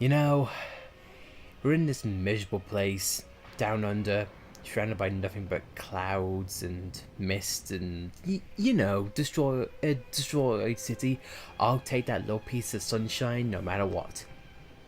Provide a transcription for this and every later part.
You know, we're in this miserable place, down under, surrounded by nothing but clouds and mist and, destroyed city. I'll take that little piece of sunshine no matter what.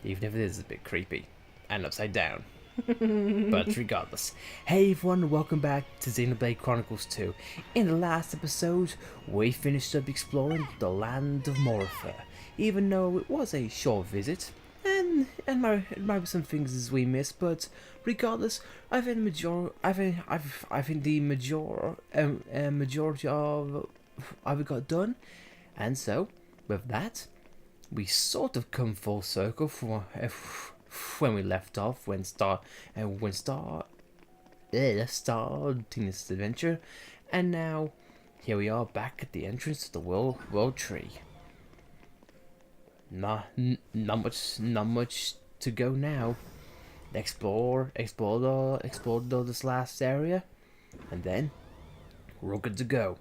Even if it is a bit creepy and upside down. But regardless, hey everyone, welcome back to Xenoblade Chronicles 2. In the last episode, we finished up exploring the land of Moritha, even though it was a short visit, and there might be some things as we missed, but regardless, I think the majority of it got done, and so with that, we sort of come full circle for when we left off, starting this adventure, and now here we are back at the entrance to the world tree. Not much to go now. Explore this last area, and then we're all good to go.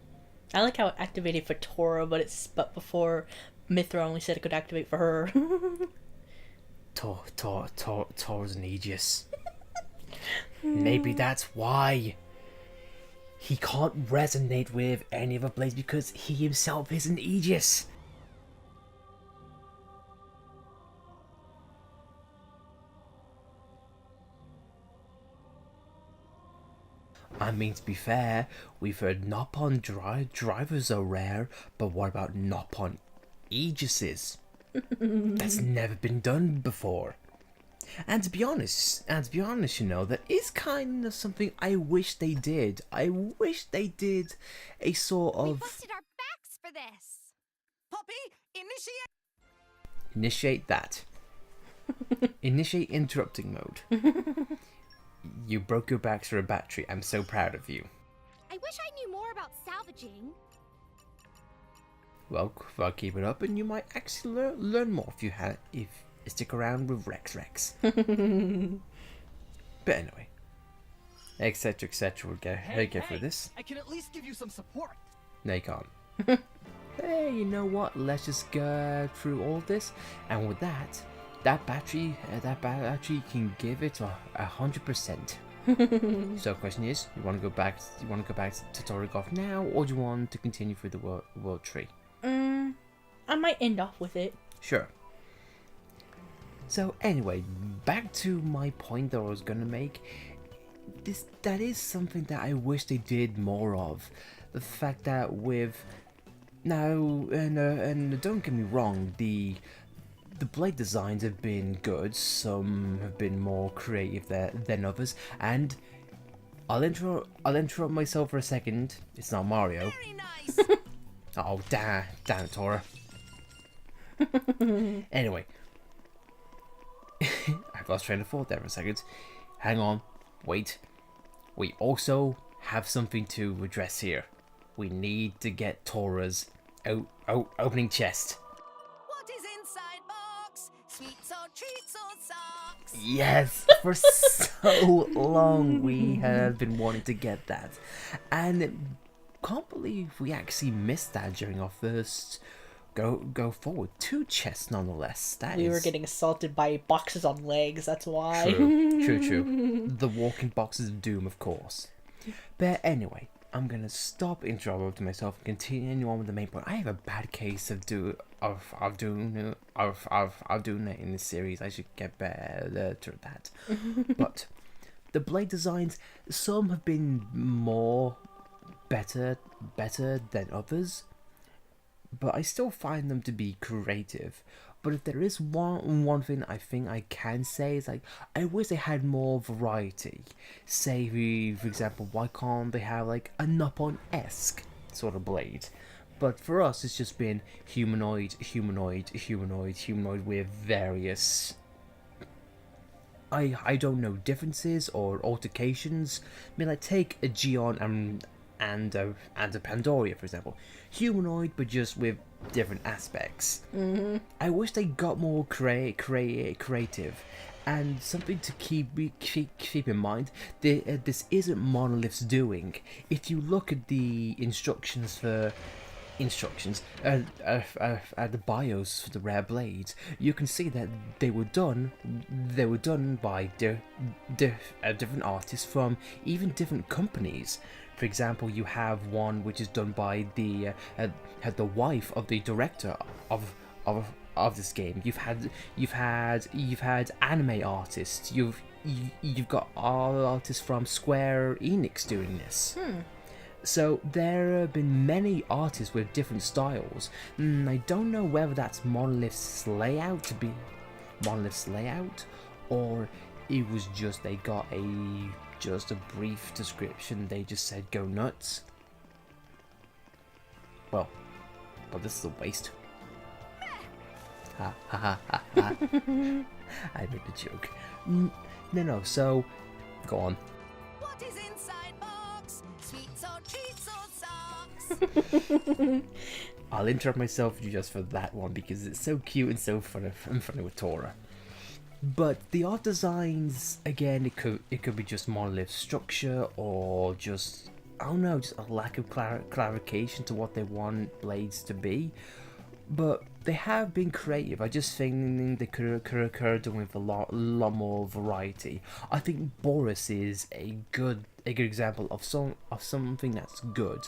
I like how it activated for Tora, but before Mithra only said it could activate for her. Tor's an Aegis. Maybe that's why he can't resonate with any other blades, because he himself is an Aegis. I mean, to be fair, we've heard Nopon drivers are rare, but what about Nopon Aegises? That's never been done before. And to be honest, that is kind of something I wish they did. I wish they did a sort of... We busted our backs for this. Poppy, Initiate that. Initiate interrupting mode. You broke your backs for a battery. I'm so proud of you. I wish I knew more about salvaging. Well, keep it up, and you might actually learn more if you stick around with Rex. But anyway, etc. We'll get through this. I can at least give you some support. No, you can't. Hey, you know what? Let's just go through all this, and with that battery can give it 100%. So the question is, you want to go back to Torigov now, or do you want to continue through the world tree? I might end off with it. Sure. So anyway, back to my point that I was gonna make. That is something that I wish they did more of. The fact that with now, and don't get me wrong, the blade designs have been good. Some have been more creative than others, and I'll interrupt myself for a second. It's not Mario. Very nice. Oh, damn it, Tora. Anyway, I've lost train of thought there for a second. Hang on, wait. We also have something to address here. We need to get Tora's opening chest. What is inside box? Sweets or treats or socks? Yes, for so long we have been wanting to get that, and can't believe we actually missed that during our first go forward. 2 chests nonetheless. We were getting assaulted by boxes on legs, that's why. True. The walking boxes of doom, of course. But anyway, I'm gonna stop interrupting myself and continue on with the main point. I have a bad case of doing it in this series. I should get better at that. But the blade designs, some have been more better than others, but I still find them to be creative. But if there is one thing I think I can say is, like, I wish they had more variety. Say, for example, why can't they have like a Nopon-esque sort of blade? But for us, it's just been humanoid with various, I don't know, differences or altercations. I mean, like, take a Geon and a Pandoria, for example. Humanoid, but just with different aspects. I wish they got more creative. And something to keep in mind, this isn't Monolith's doing. If you look at the instructions for instructions, the BIOS for the rare blades, you can see that they were done by different artists from even different companies. For example, you have one which is done by the wife of the director of this game. You've had anime artists. You've got artists from Square Enix doing this. So there have been many artists with different styles. I don't know whether that's Monolith's layout, or it was just they got just a brief description. They just said go nuts. Well, this is a waste. Ha ha ha ha ha. I made a joke. No. So, go on. What is inside box? Sweets or treats or socks? I'll interrupt myself just for that one because it's so cute and so funny with Tora. But the art designs, again, it could be just monolith structure or just, I don't know, just a lack of clarification to what they want blades to be. But they have been creative. I just think they could have done with a lot more variety. I think Boris is a good example of something that's good,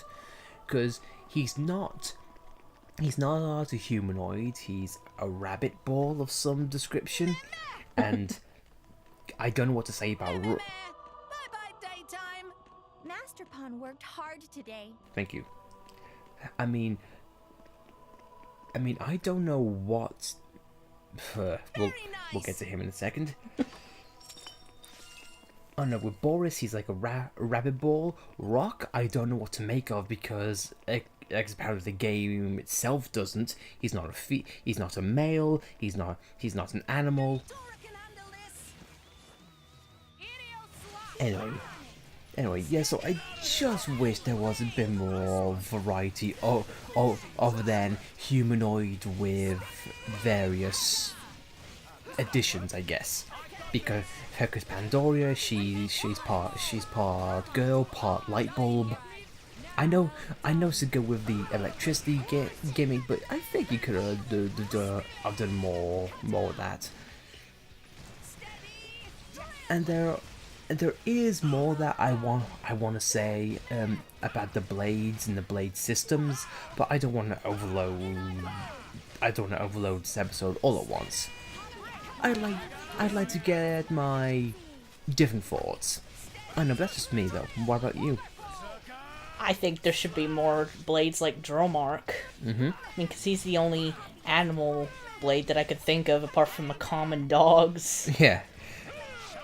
because he's not a humanoid. He's a rabbit ball of some description, and I don't know what to say about. Bye bye daytime. Master Pawn worked hard today. Thank you. I mean, I don't know what. We'll get to him in a second. Oh no, with Boris, he's like a rabbit ball. Rock, I don't know what to make of because apparently the game itself doesn't. He's not he's not a male. He's not an animal. Dora can handle this. Anyway, yeah, so I just wish there was a bit more variety other than humanoid with various additions, I guess. Because Pandoria, she's part girl, part light bulb. I know to go with the electricity gimmick, but I think you could have done more of that. And there is more that I want to say about the blades and the blade systems, but I don't want to overload this episode all at once. I'd like to get my different thoughts. I know that's just me though. What about you? I think there should be more blades like Dromark. I mean, because he's the only animal blade that I could think of apart from the common dogs. Yeah,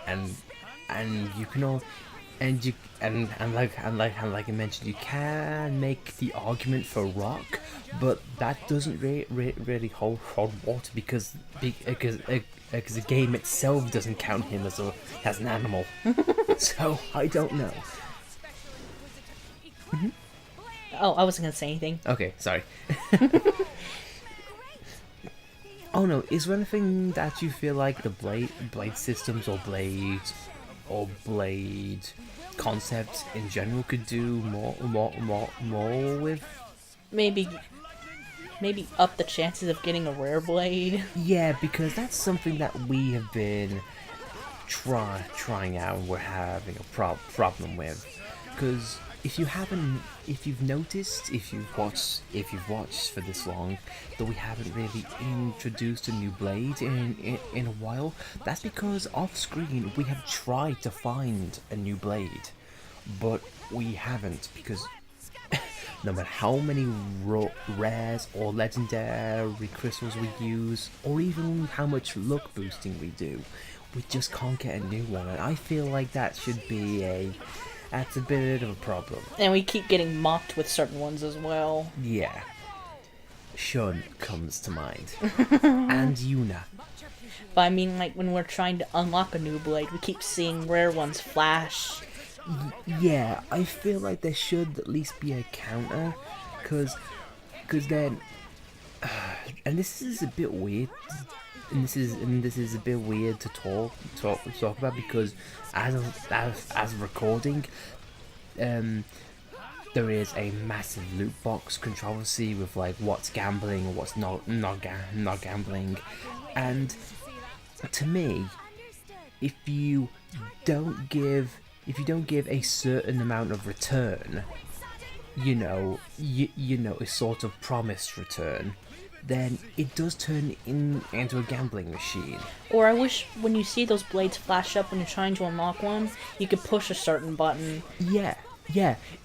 and you can all, like I mentioned, you can make the argument for Rock, but that doesn't really hold water because the game itself doesn't count him as an animal. So I don't know. Oh, I wasn't gonna say anything. Okay, sorry. Oh no, is there anything that you feel like the blade systems or blade concepts in general could do more with? Maybe up the chances of getting a rare blade. Yeah, because that's something that we have been trying out and we're having a problem with. Because if you've noticed, if you've watched for this long, that we haven't really introduced a new blade in a while, that's because off screen we have tried to find a new blade, but we haven't, because no matter how many rares or legendary crystals we use, or even how much luck boosting we do, we just can't get a new one, and I feel like that should be that's a bit of a problem. And we keep getting mocked with certain ones as well. Yeah. Shun comes to mind. And Yuna. But I mean, like, when we're trying to unlock a new blade, we keep seeing rare ones flash. Yeah, I feel like there should at least be a counter. Because then... and this is a bit weird. And this is a bit weird to talk about because as recording, there is a massive loot box controversy with like what's gambling or what's not gambling, and to me, if you don't give a certain amount of return, you know, a sort of promised return, then it does turn into a gambling machine. Or I wish when you see those blades flash up when you're trying to unlock one, you could push a certain button. Yeah.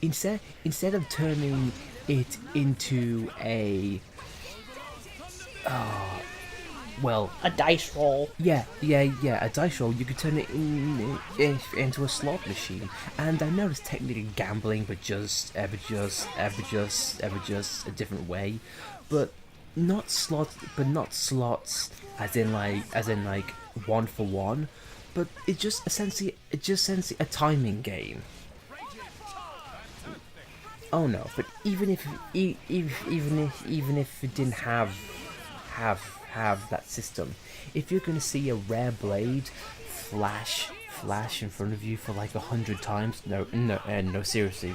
Instead of turning it into a A dice roll. Yeah, a dice roll. You could turn it into a slot machine, and I know it's technically gambling, but just a different way. But not slots as in like 1 for 1. But it's just essentially a timing game. Oh no! But even if it didn't have that system, if you're gonna see a rare blade flash in front of you for like 100 times, no, seriously,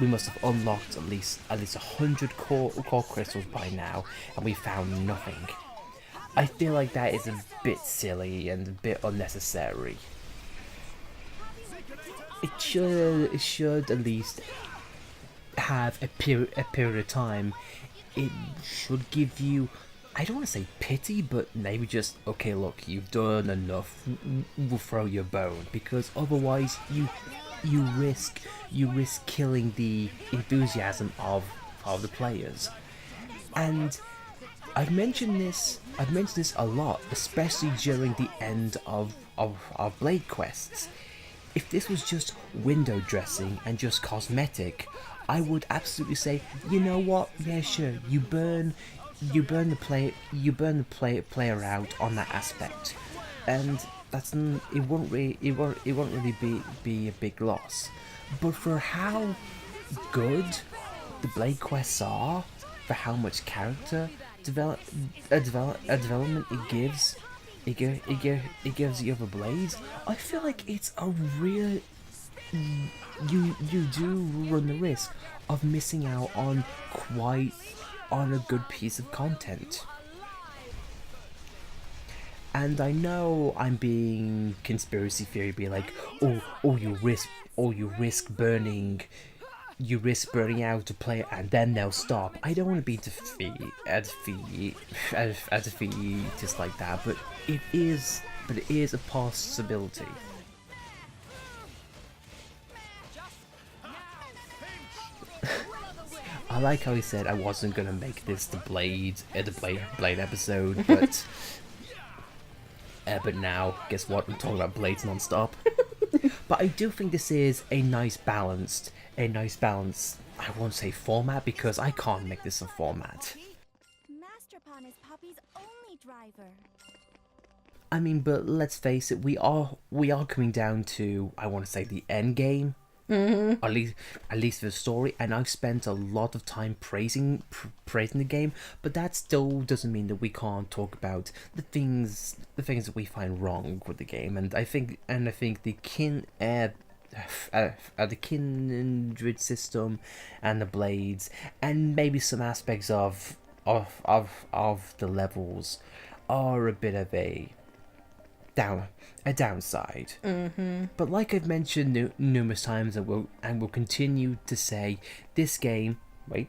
we must have unlocked at least 100 core crystals by now, and we found nothing. I feel like that is a bit silly and a bit unnecessary. It should at least have a period of time. It should give you, I don't want to say pity, but maybe just, okay, look, you've done enough, we'll throw your bone, because otherwise you risk killing the enthusiasm of the players. And I've mentioned this a lot, especially during the end of Blade quests. If this was just window dressing and just cosmetic, I would absolutely say, you know what? Yeah, sure. You burn the player out on that aspect, and it won't really be a big loss. But for how good the Blade quests are, for how much character development it gives the other blades, I feel like it's a real. You do run the risk of missing out on a good piece of content. And I know I'm being conspiracy theory, be like, you risk burning out a player and then they'll stop. I don't want to be defeatist like that, but it is a possibility. I like how he said I wasn't gonna make this the Blade episode, but now guess what? I'm talking about blades non-stop. But I do think this is a nice balance. I won't say format, because I can't make this a format. Master Pawn is Poppy's only driver. I mean, but let's face it, we are coming down to, I want to say, the end game. Mm-hmm. At least the story, and I've spent a lot of time praising the game, but that still doesn't mean that we can't talk about the things that we find wrong with the game. And I think the kindred system and the blades, and maybe some aspects of the levels are a bit of a downside. Mm-hmm. But like I've mentioned numerous times, and will continue to say, this game. Wait.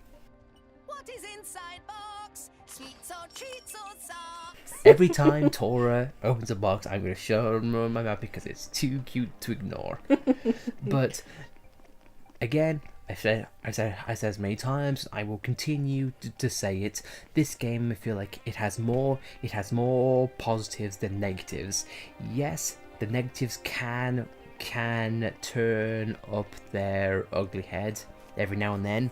What is inside box? Sweets or treats or socks? Every time Tora opens a box, I'm going to show her my map because it's too cute to ignore. But again, I said as many times, I will continue to say it. This game, I feel like it has more positives than negatives. Yes, the negatives can turn up their ugly head every now and then.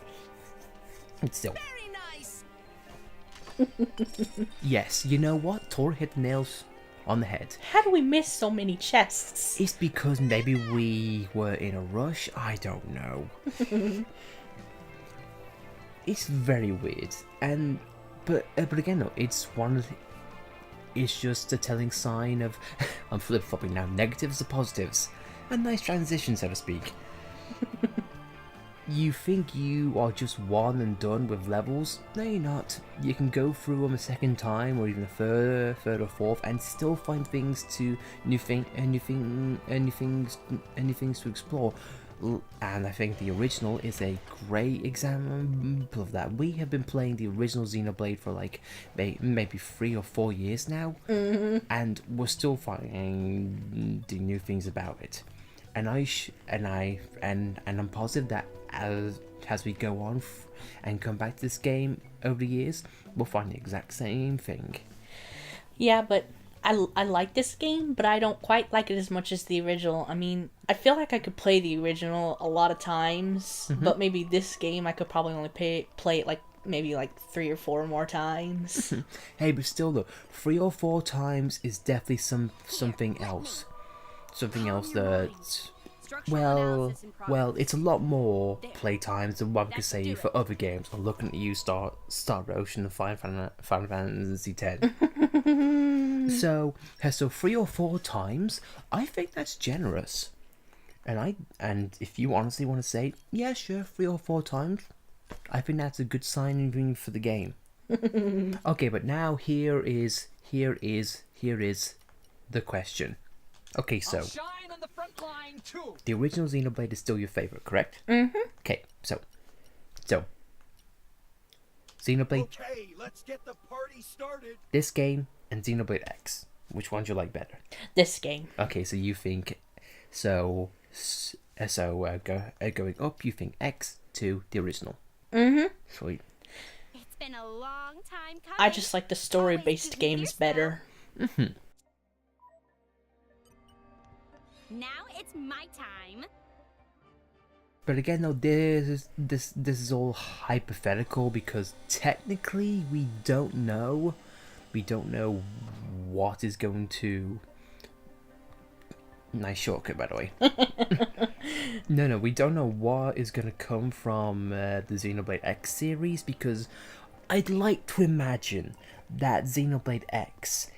It's still Very nice. yes. You know what? Tor hit the nails on the head. How do we miss so many chests? It's because maybe we were in a rush. I don't know. It's very weird, but again, though, it's just a telling sign of I'm flip-flopping now, negatives to positives. A nice transition, so to speak. you think you are just one and done with levels? No, you're not. You can go through them a second time, or even a third or fourth, and still find things to new things to explore. And I think the original is a great example of that. We have been playing the original Xenoblade for like maybe 3 or 4 years now, and we're still finding the new things about it. And I'm positive that as we go on and come back to this game over the years, we'll find the exact same thing. Yeah, but I like this game, but I don't quite like it as much as the original. I mean, I feel like I could play the original a lot of times, but maybe this game I could probably only play it like maybe like 3 or 4 more times. Hey, but still though, 3 or 4 times is definitely something else. Something else that, well, it's a lot more playtimes than one could say for other games. I'm looking at you, Star Ocean, and Final Fantasy X. So 3 or 4 times, I think that's generous. And if you honestly want to say, yeah, sure, 3 or 4 times, I think that's a good sign for the game. Okay, but now here is the question. Okay, so the original Xenoblade is still your favorite, correct? Okay, so Xenoblade. Okay, let's get the party started. This game and Xenoblade X. Which one do you like better? This game. Okay, so you think going up, you think X to the original. Sweet. It's been a long time coming. I just like the story-based games better. Now it's my time. But again, though, this is all hypothetical because technically we don't know. We don't know what is going to. Nice shortcut, by the way. No, we don't know what is going to come from the Xenoblade X series because I'd like to imagine that Xenoblade X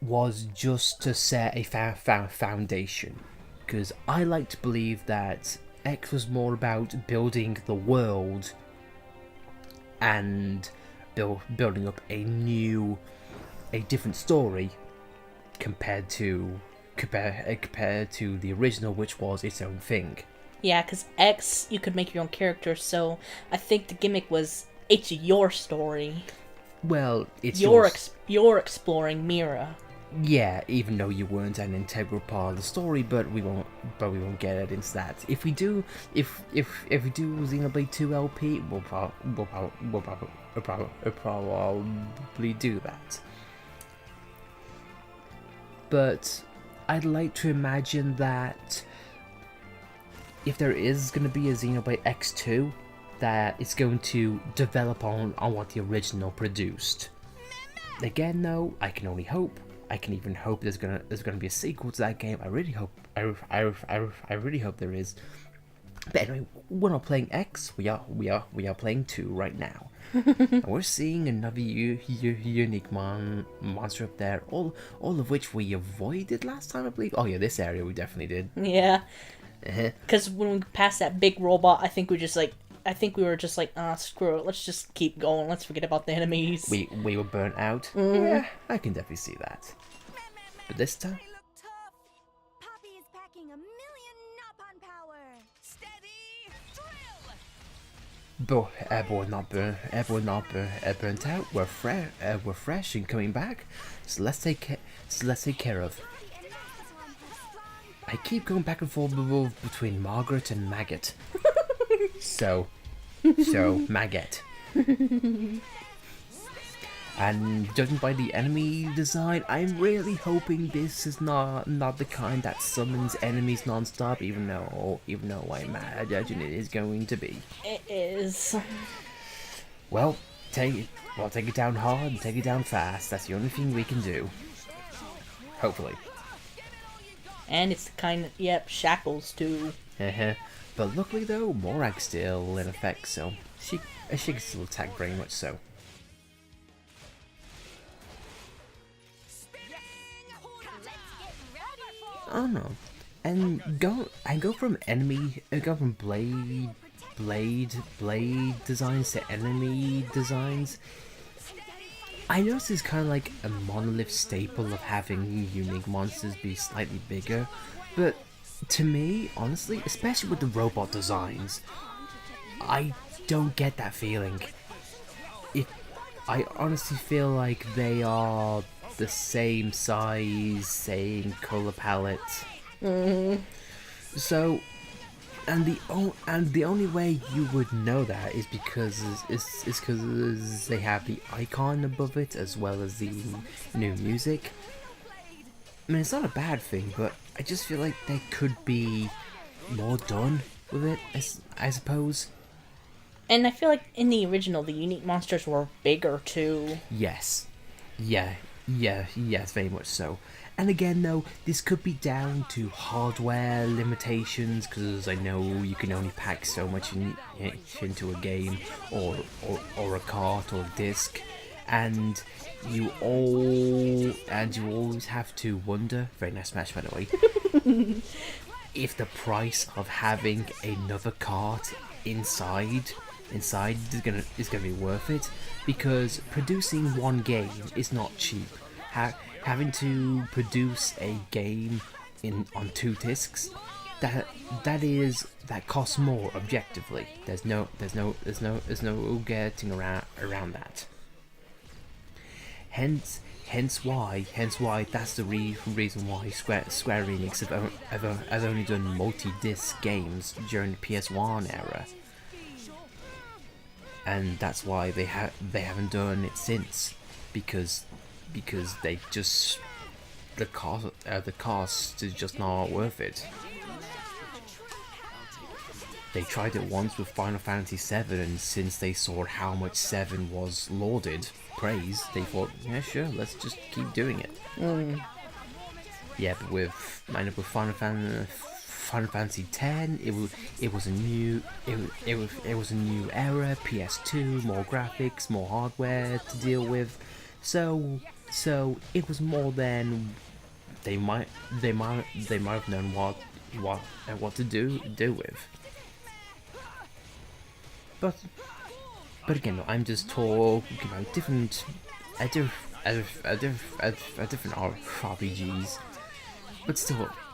was just to set a foundation, because I like to believe that X was more about building the world and building up a different story compared to the original, which was its own thing. Yeah, because X, you could make your own character, so I think the gimmick was it's your story. Well, it's you're exploring Mira. Yeah, even though you weren't an integral part of the story, but we won't get into that. If we do Xenoblade 2 LP, we'll probably do that. But I'd like to imagine that if there is going to be a Xenoblade X2, that it's going to develop on what the original produced. Again, though, I can only hope. I can even hope there's gonna be a sequel to that game. I really hope there is. But anyway, we're not playing X. We are playing 2 right now. And we're seeing another unique monster up there. All of which we avoided last time, I believe. Oh yeah, this area we definitely did. Yeah. Because when we passed that big robot, I think we were just like, screw it, let's just keep going, let's forget about the enemies. We were burnt out. Yeah, I can definitely see that. But this time, They look tough. Poppy is packing 1 million Napalm power. Steady, drill. but everyone not burnt out. We're fresh and coming back. So let's take care of. I keep going back and forth between Margaret and Maggot. So Maggot. And judging by the enemy design, I'm really hoping this is not the kind that summons enemies non-stop, even though I imagine it is going to be. It is. Well, take it down hard and take it down fast. That's the only thing we can do. Hopefully. And it's the kind of, shackles too. But luckily though, Morag's still in effect, so she can still attack very much so. Oh no. And go from blade blade designs to enemy designs. I notice it's kind of like a Monolith staple of having unique monsters be slightly bigger, but to me, honestly, especially with the robot designs, I don't get that feeling. I honestly feel like they are the same size, same color palette. So, and the only way you would know that is because they have the icon above it as well as the new music. I mean, it's not a bad thing, but I just feel like there could be more done with it, I suppose. And I feel like in the original, the unique monsters were bigger too. Yes. Yes, very much so. And again, though, this could be down to hardware limitations, because I know you can only pack so much into a game, or a cart, or a disc, and you always have to wonder. Very nice match, by the way. If the price of having another cart inside is gonna be worth it, because producing one game is not cheap. Having to produce a game on 2 discs, that costs more objectively. There's no getting around that. Hence why that's the reason why Square Enix have only done multi-disc games during the PS1 era, and that's why they haven't done it since, because they just the cost is just not worth it. They tried it once with Final Fantasy VII, and since they saw how much 7 was praised, they thought, yeah, sure, let's just keep doing it. Yeah, but with Final Fantasy X, it was a new era, PS2, more graphics, more hardware to deal with. So it was more than they might have known what to do with. But again, I'm just talking about different RPGs. But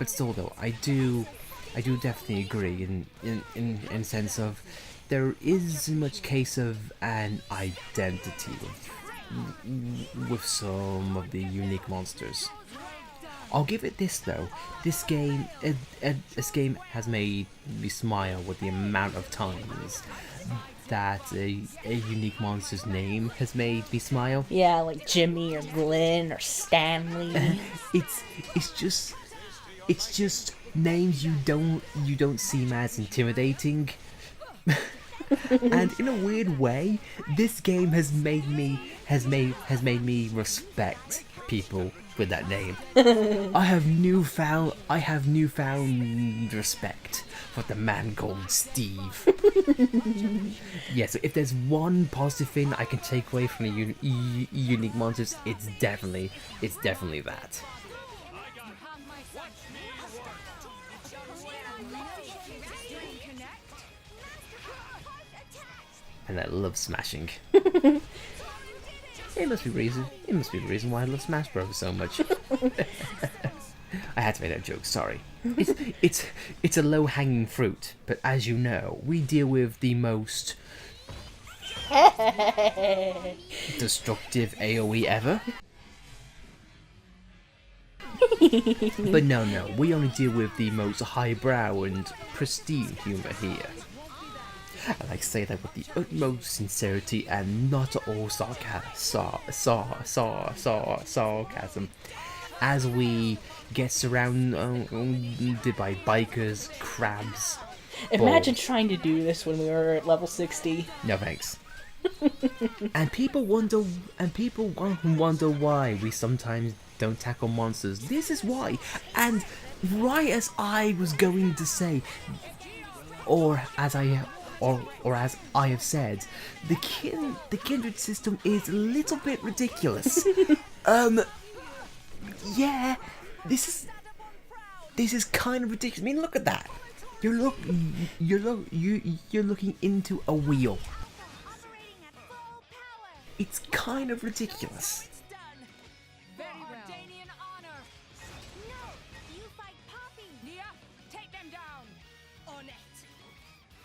still though, I do definitely agree in sense of there isn't much case of an identity with some of the unique monsters. I'll give it this though. This game has made me smile with the amount of times that a unique monster's name has made me smile. Yeah, like Jimmy or Glenn or Stanley. It's just names you don't seem as intimidating. And in a weird way, this game has made me respect people with that name. I have newfound respect for the man called Steve. Yeah, so if there's one positive thing I can take away from the unique monsters, it's definitely that. And I love smashing. It must be the reason why I love Smash Bros. So much. I had to make that joke, sorry. It's a low-hanging fruit, but as you know, we deal with the most destructive AoE ever. But no, we only deal with the most highbrow and pristine humour here. I like to say that with the utmost sincerity and not all sarcasm, as we get surrounded by bikers, crabs. Imagine balls. trying to do this when we were at level 60. No thanks. And people wonder why we sometimes don't tackle monsters. This is why. And right as I was going to say, or as I have said, the kindred system is a little bit ridiculous. Yeah, this is kind of ridiculous. I mean, look at that. You're looking into a wheel. Operating at full power. It's kind of ridiculous. It's done. Very well. Dardanian honor. No, you fight Poppy. Nia, take them down. On it.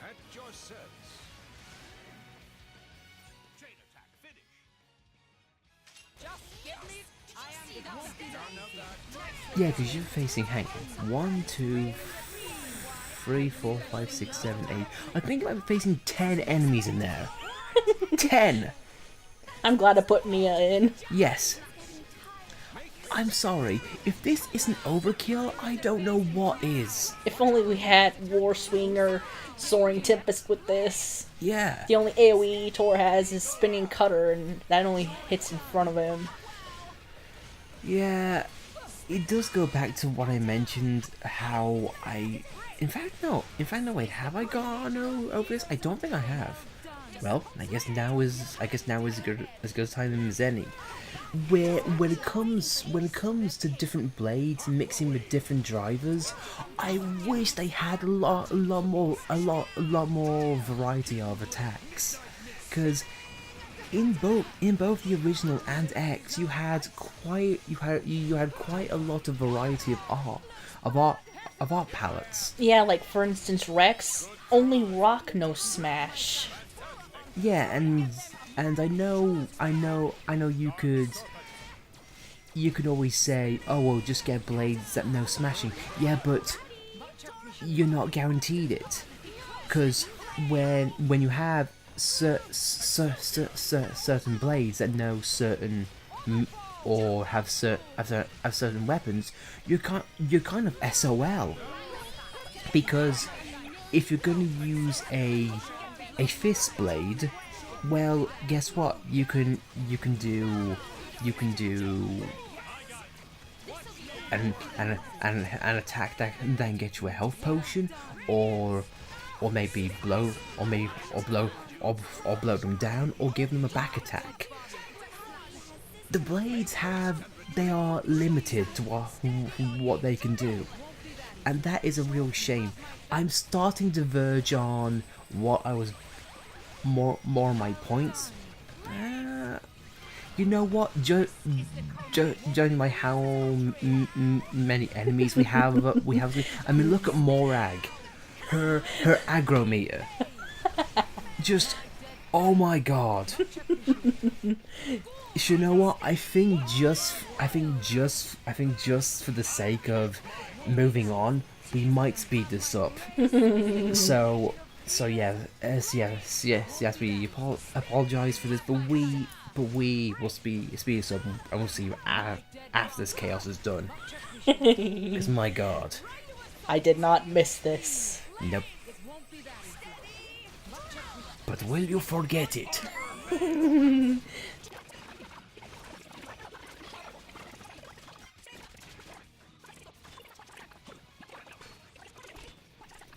At your service. Chain attack, finish. Just give me. I am the Yeah, because you're facing, hang on, 1, 2, 3, 4, 5, 6, 7, 8. I think I'm facing 10 enemies in there. 10! I'm glad I put Nia in. Yes. I'm sorry, if this isn't overkill, I don't know what is. If only we had War Swinger, Soaring Tempest with this. Yeah. The only AoE Tor has is Spinning Cutter, and that only hits in front of him. Yeah, it does go back to what I mentioned, how I... In fact, no, wait, have I gone over this? I don't think I have. Well, I guess now is as good a time as any. When it comes to different blades mixing with different drivers, I wish they had a lot more variety of attacks, because in both the original and X, you had quite a lot of variety of art palettes. Yeah, like for instance Rex, only rock, no smash. Yeah, and I know you could always say, oh well, just get blades that no smashing. Yeah, but you're not guaranteed it, because when you have certain blades that know certain or have certain weapons, you're kind of SOL, because if you're going to use a fist blade, well, guess what? You can do an attack that then gets you a health potion, or maybe blow them down, or give them a back attack. The blades they are limited to what they can do, and that is a real shame. I'm starting to verge on what I was more my points. You know what? Judging by how many enemies we have, I mean, look at Morag, her aggro meter. Just, oh my god. You know what? I think just for the sake of moving on, we might speed this up. So yes, we apologize for this, but we will speed this up, and we'll see you after this chaos is done. Because my god. I did not miss this. Nope. But will you forget it?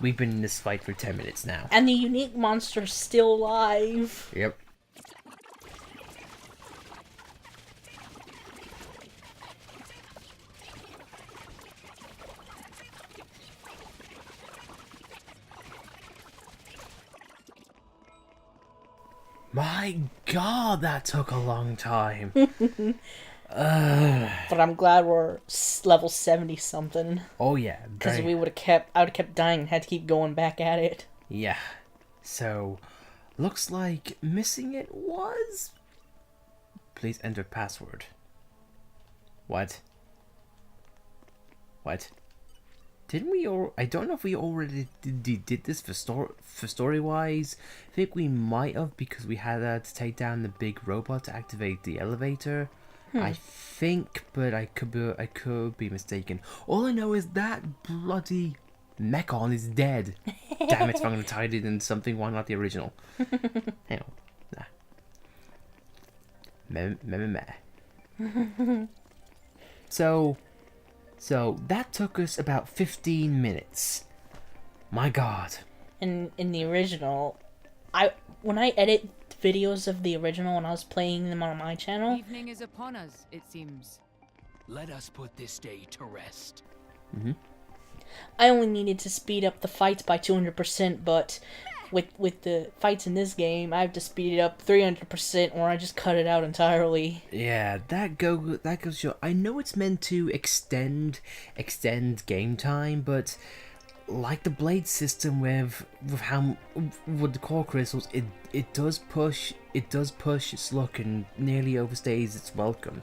We've been in this fight for 10 minutes now. And the unique monster's still alive. Yep. My god, that took a long time. But I'm glad we're level 70 something. Oh yeah. Because I would have kept dying and had to keep going back at it. Yeah. So, looks like missing it was... Please enter password. What? Didn't we I don't know if we already did this for story-wise. I think we might have, because we had to take down the big robot to activate the elevator. I think, but I could be mistaken. All I know is that bloody Mechon is dead. Damn it, if I'm going to tie it in something, why not the original? Hang on. Nah. So that took us about 15 minutes. My god. In the original, when I edit videos of the original when I was playing them on my channel, Evening is upon us, it seems. Let us put this day to rest. I only needed to speed up the fights by 200%, but with the fights in this game, I have to speed it up 300%, or I just cut it out entirely. Yeah, that goes your. I know it's meant to extend game time, but like the blade system with with the core crystals, it does push its luck and nearly overstays its welcome.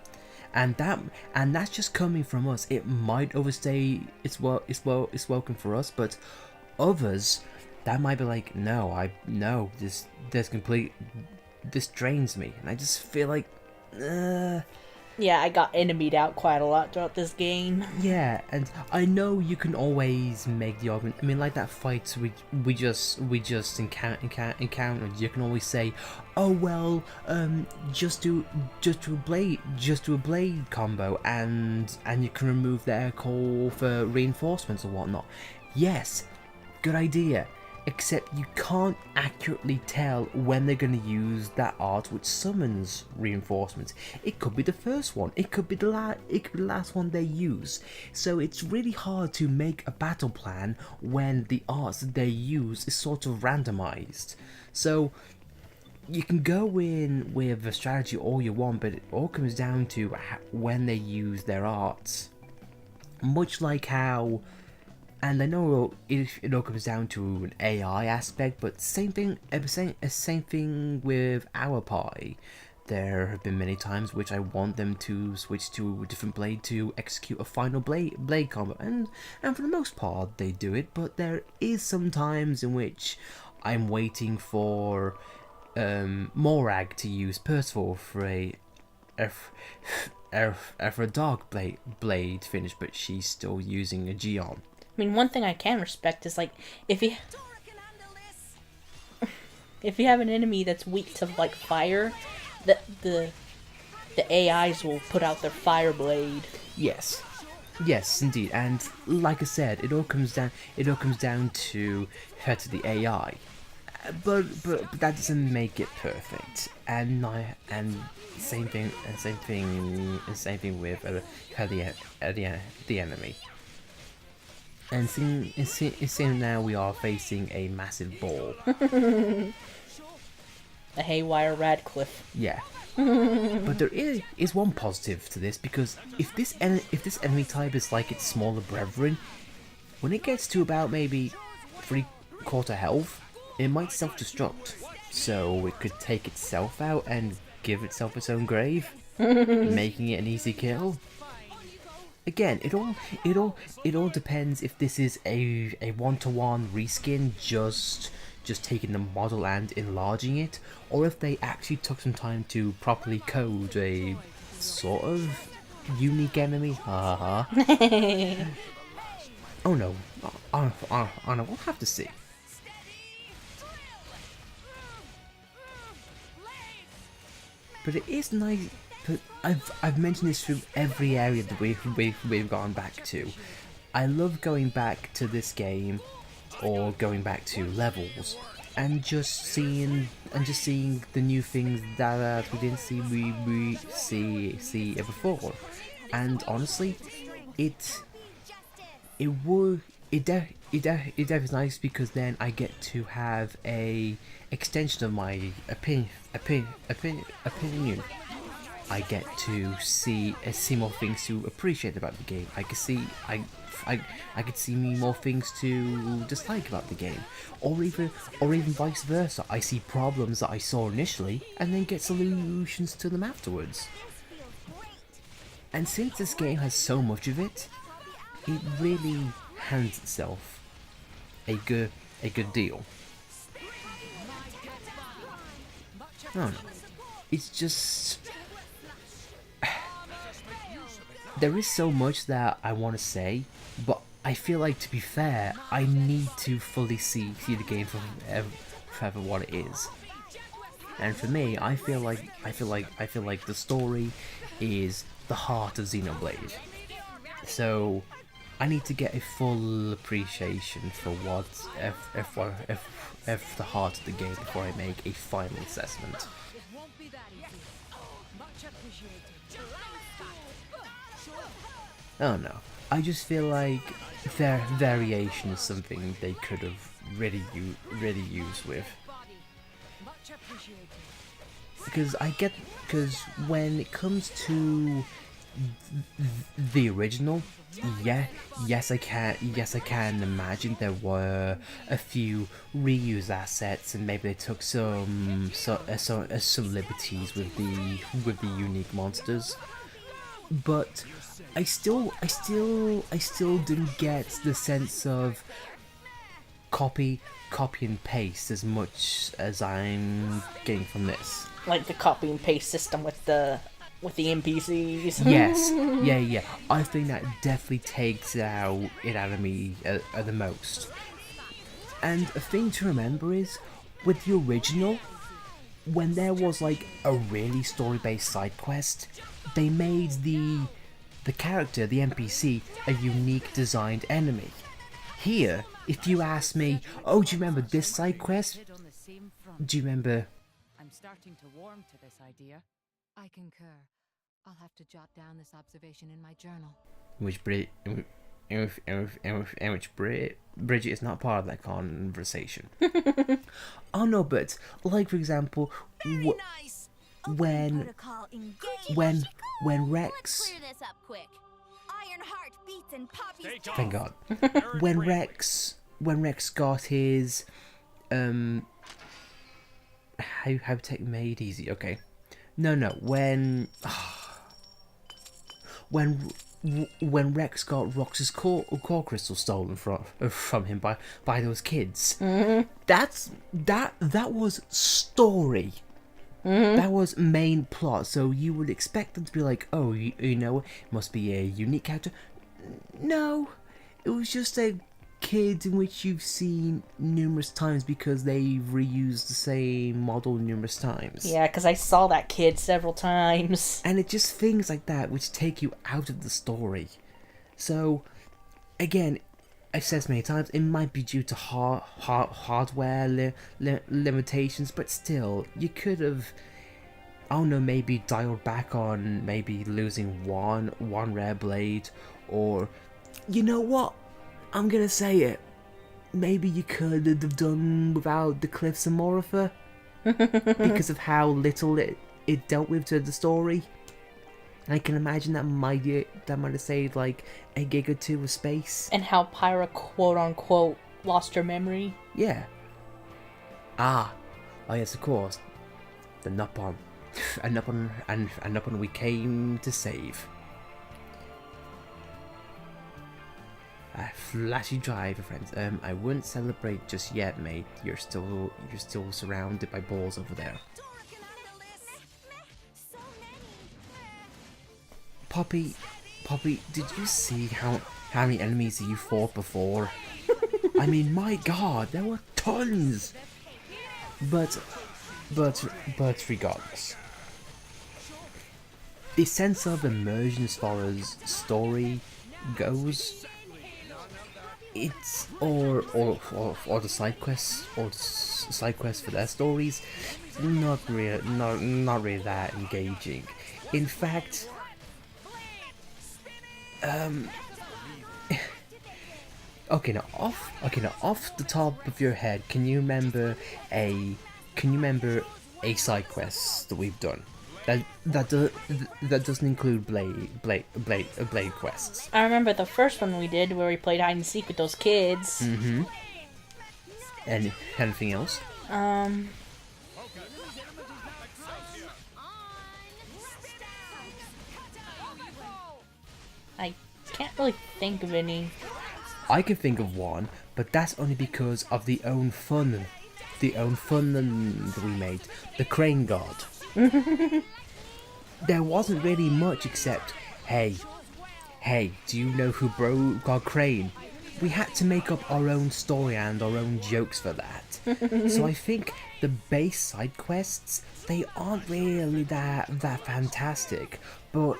And that's just coming from us. It might overstay its welcome for us, but others that might be like, no, this drains me, and I just feel like, Yeah, I got enemied out quite a lot throughout this game. yeah. And I know you can always make the argument. I mean, like that fight we just encountered. You can always say, oh well, just do a blade combo, and you can remove their call for reinforcements or whatnot. Yes, good idea. Except you can't accurately tell when they're going to use that art which summons reinforcements. It could be the first one, it could be the last one they use. So it's really hard to make a battle plan when the arts that they use is sort of randomized. So you can go in with a strategy all you want, but it all comes down to when they use their arts. Much like how, and I know it all comes down to an AI aspect, but same thing with our pie. There have been many times which I want them to switch to a different blade to execute a final blade combo, and for the most part they do it. But there is some times in which I'm waiting for Morag to use Percival for a dark blade finish, but she's still using a Gion. I mean, one thing I can respect is, like, if you have an enemy that's weak to, like, fire, the AIs will put out their fire blade. Yes, indeed. And like I said, it all comes down to the AI. But that doesn't make it perfect. And same thing with the enemy. And seeing now we are facing a massive ball. A haywire Radcliffe. Yeah. But there is one positive to this, because if this enemy type is like its smaller brethren, when it gets to about maybe 3/4 health, it might self-destruct. So it could take itself out and give itself its own grave, making it an easy kill. Again, it all depends if this is a one-to-one reskin, just taking the model and enlarging it, or if they actually took some time to properly code a sort of unique enemy. Haha. Oh no, I know. We'll have to see. But it is nice. But I've mentioned this through every area that we've gone back to. I love going back to this game, or going back to levels, and just seeing the new things that we didn't see before. And honestly, it is nice, because then I get to have a extension of my opinion. I get to see more things to appreciate about the game. I could see more things to dislike about the game, or even vice versa. I see problems that I saw initially, and then get solutions to them afterwards. And since this game has so much of it, it really hands itself a good deal. I don't know. It's just, there is so much that I want to say, but I feel like, to be fair, I need to fully see the game for what it is. And for me, I feel like the story is the heart of Xenoblade. So I need to get a full appreciation for what's the heart of the game before I make a final assessment. Oh no. I just feel like their variation is something they could have really used with. Because when it comes to the original, yes I can imagine there were a few reused assets, and maybe they took some liberties with the unique monsters. But I still didn't get the sense of copy and paste as much as I'm getting from this. Like the copy and paste system with the NPCs. Yes, yeah. I think that definitely takes it out of me the most. And a thing to remember is, with the original, when there was like a really story-based side quest, they made the character, the NPC, a unique designed enemy. Here, if you ask me, oh, do you remember this side quest? Do you remember? I'm starting to warm to this idea. I concur. I'll have to jot down this observation in my journal. Bridget is not part of that conversation. Oh no, but like for example, Nice. when Protocol engaged. when Let's Rex, clear this up quick. Ironheart beats in Poppy's Take chest. thank God, Very when friendly. Rex got his how take made easy, okay. No, when Rex got Rox's core crystal stolen from him by those kids. That was story. That was main plot. So you would expect them to be like, oh, you know, it must be a unique character. No, it was just a kid in which you've seen numerous times because they've reused the same model numerous times. Yeah, because I saw that kid several times. And it's just things like that which take you out of the story. So, again, I've said this many times, it might be due to hardware limitations, but still, you could have, I don't know, maybe dialed back on maybe losing one rare blade, or, you know what? I'm gonna say it. Maybe you could have done without the Cliffs of Moritha because of how little it dealt with to the story. And I can imagine that might have saved like a gig or two of space. And how Pyra quote unquote lost her memory. Yeah. Oh yes, of course. The Nupon, and Nupon we came to save. Flashy driver, friends. I wouldn't celebrate just yet, mate. You're still surrounded by balls over there. Dora can handle this. So many. Poppy, did you see how many enemies you fought before? I mean, my God, there were tons. But regardless, the sense of immersion as far as story goes, it's or the side quests for their stories, not really that engaging. In fact, okay, now off the top of your head, can you remember a side quest that we've done that doesn't include blade quests? I remember the first one we did where we played hide and seek with those kids. Mm-hmm. And anything else? I can't really think of any. I can think of one, but that's only because of the own fun that we made. The Crane God. There wasn't really much except, hey, do you know who got Crane? We had to make up our own story and our own jokes for that. So I think the base side quests, they aren't really that fantastic, but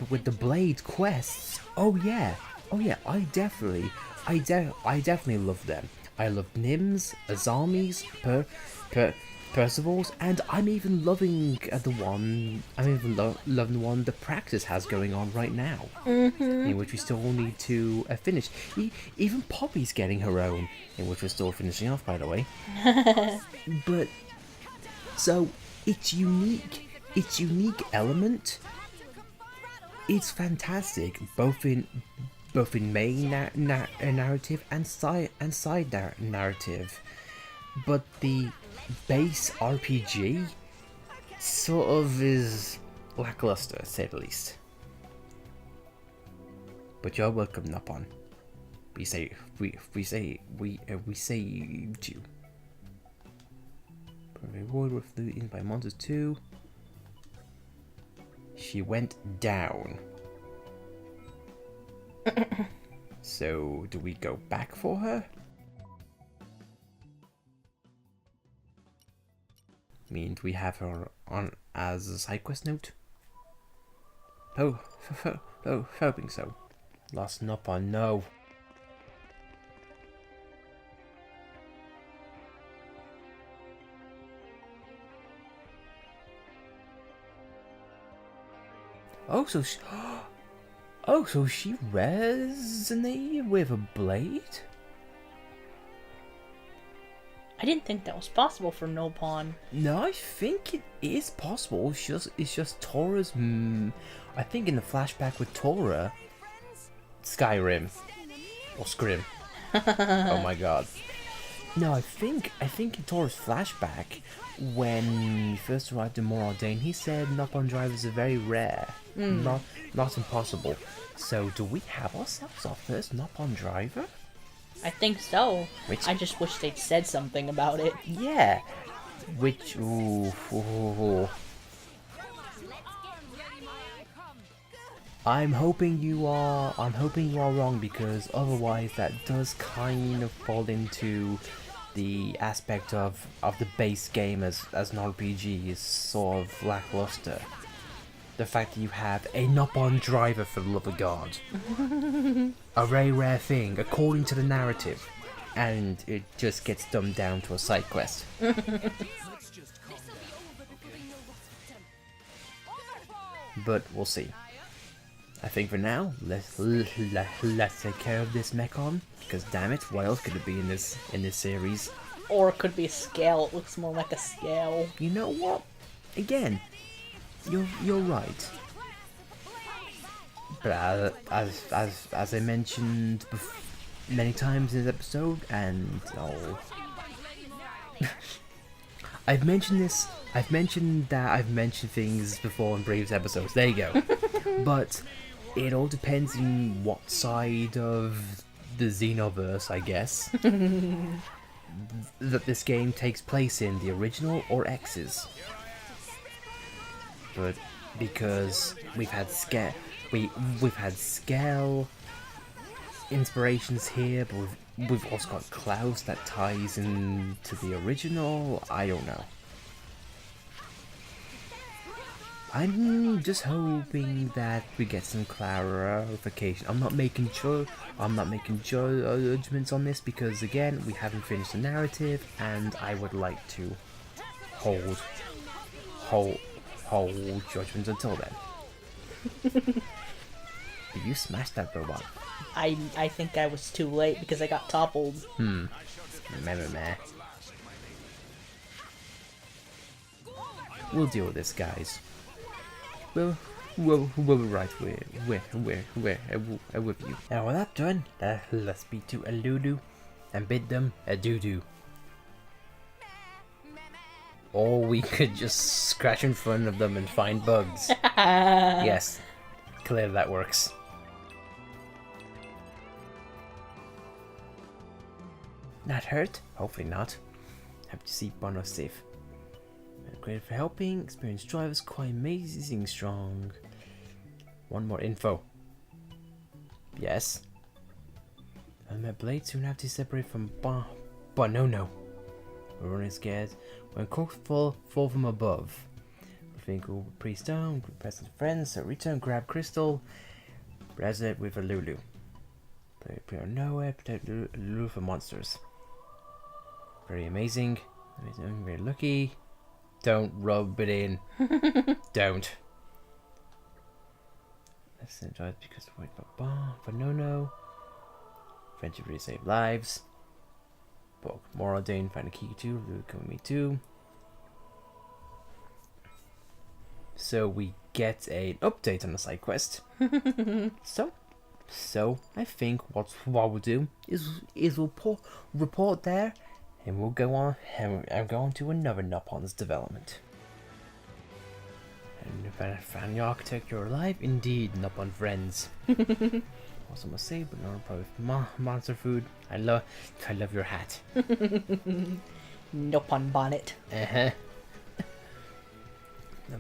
with the blade quests, oh yeah, I definitely love them. I love Nims, Azamis, Percival's, and I'm even loving the one. I'm even loving the one the practice has going on right now, in which we still need to finish. Even Poppy's getting her own, in which we're still finishing off, by the way. But so it's unique. Its unique element. It's fantastic, both in main narrative and side narrative. But the base RPG sort of is lackluster, to say the least. But you're welcome, Napon. We saved you. Reward with the in by monsters too. She went down. So do we go back for her? I mean, do we have her on as a side quest note? Oh, hoping so. Lost Nopon, no. So she resonated with a blade? I didn't think that was possible for Nopon. No, I think it is possible. It's just Tora's. I think in the flashback with Tora, Skyrim or Scrim. Oh my god. No, I think in Tora's flashback, when he first arrived in Moraldain, he said Nopon drivers are very rare, not impossible. So do we have ourselves our first Nopon driver? I think so. Which- I just wish they'd said something about it. Yeah. Which ooh. I'm hoping you are wrong, because otherwise that does kind of fall into the aspect of the base game as an RPG is sort of lackluster. The fact that you have a Nopon driver, for the love of God. A very rare thing, according to the narrative. And it just gets dumbed down to a side quest. But we'll see. I think for now, let's take care of this Mechon, because damn it, what else could it be in this series? Or it could be a scale. It looks more like a scale. You know what? Again, you're right. But as I mentioned many times in this episode, and I've mentioned that I've mentioned things before in previous episodes. There you go. But it all depends on what side of the Xenoverse, I guess, that this game takes place in, the original or X's. But because we've had scale inspirations here, but we've also got Klaus that ties into the original. I don't know. I'm just hoping that we get some clarification. I'm not making judgments on this, because again, we haven't finished the narrative, and I would like to hold judgments until then. But you smashed that robot. I think I was too late because I got toppled. Meh. We'll deal with this, guys. We'll be right with you. Now with that done, let's speak to a Lulu and bid them adieu. Or we could just scratch in front of them and find bugs. Yes, clearly that works. Not hurt? Hopefully not. Happy to see Bono safe. Grateful for helping. Experienced drivers quite amazing strong. One more info. Yes. And my blade soon have to separate from no. We're running scared. When cooked fall from above. We think we'll pretty stone, present friends, so return, grab crystal, resonate with a Lulu. Play on nowhere, protect Lulu for monsters. Very amazing. I'm very lucky. Don't rub it in. Don't. Let's enjoy it because wait for no. Friendship really save lives. Book Moradane, find a key too. Come with me too. So we get an update on the side quest. So I think what we'll do is we'll report there, and we'll go on. And I'm going to another Nopon's development. And if I found the architect, you're alive, indeed, Nopon friends. Also must say, but not probably monster food. I love your hat. Nopon bonnet.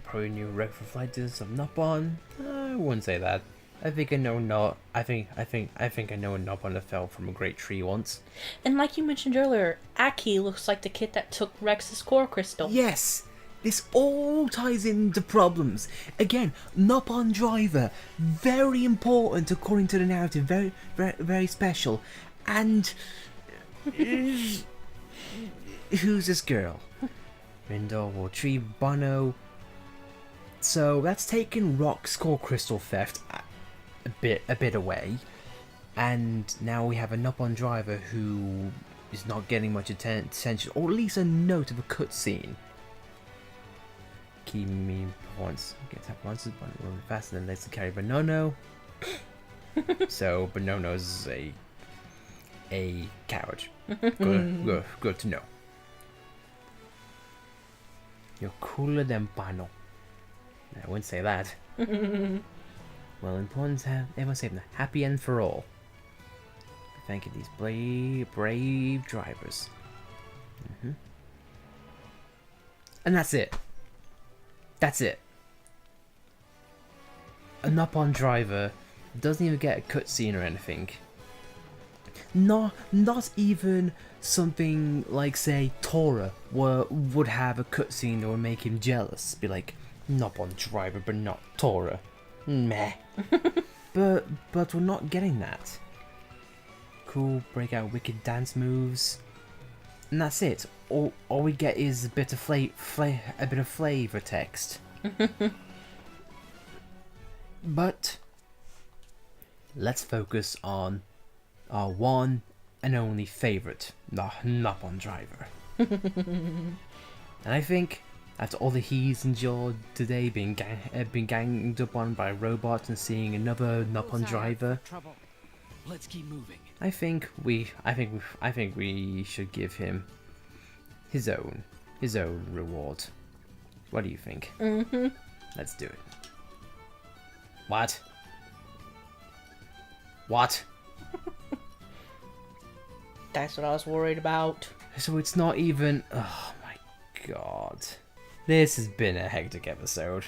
Probably new record for flighters of Nopon. I wouldn't say that. I think I know I think I know a Nopon that fell from a great tree once. And like you mentioned earlier, Aki looks like the kid that took Rex's core crystal. Yes! This all ties into problems. Again, Nopon driver, very important according to the narrative, very special. And who's this girl? Rindor will retrieve Bono. So that's taken Rock's core crystal theft a bit away, and now we have a Nopon driver who is not getting much attention, or at least a note of a cutscene. Keep me points. Get tap monsters, but really faster than let's carry Bonono. So Bonono's a coward. Good to know. You're cooler than Bano. I wouldn't say that. Well, important to have everyone safe and a happy end for all. Thank you, these brave drivers. And that's it. That's it. A Nopon driver doesn't even get a cutscene or anything. Not even something like, say, Tora would have a cutscene that would make him jealous. Be like, Nopon driver, but not Tora. Meh. but we're not getting that. Cool, break out wicked dance moves, and that's it. All we get is a bit of flavor text. But let's focus on our one and only favorite, Nopon driver. And I think after all the he's endured today, being ganged up on by robots and seeing another Nopon driver, Trouble. Let's keep moving. I think we should give him his own reward. What do you think? Let's do it. What? That's what I was worried about. So it's not even. Oh my god. This has been a hectic episode.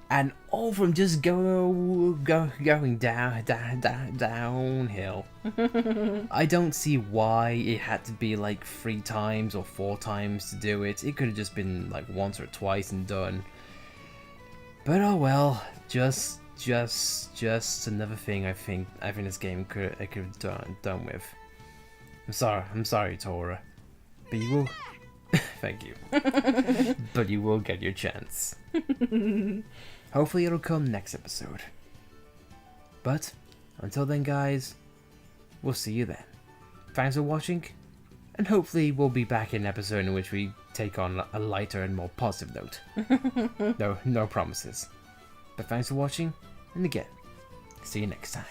And all from just going downhill. I don't see why it had to be like 3 times or 4 times to do it. It could have just been like once or twice and done. But oh well, just another thing I think this game could have done with. I'm sorry, Tora, but you will. Thank you. But you will get your chance. Hopefully it'll come next episode. But until then, guys, we'll see you then. Thanks for watching, and hopefully we'll be back in an episode in which we take on a lighter and more positive note. No promises. But thanks for watching, and again, see you next time.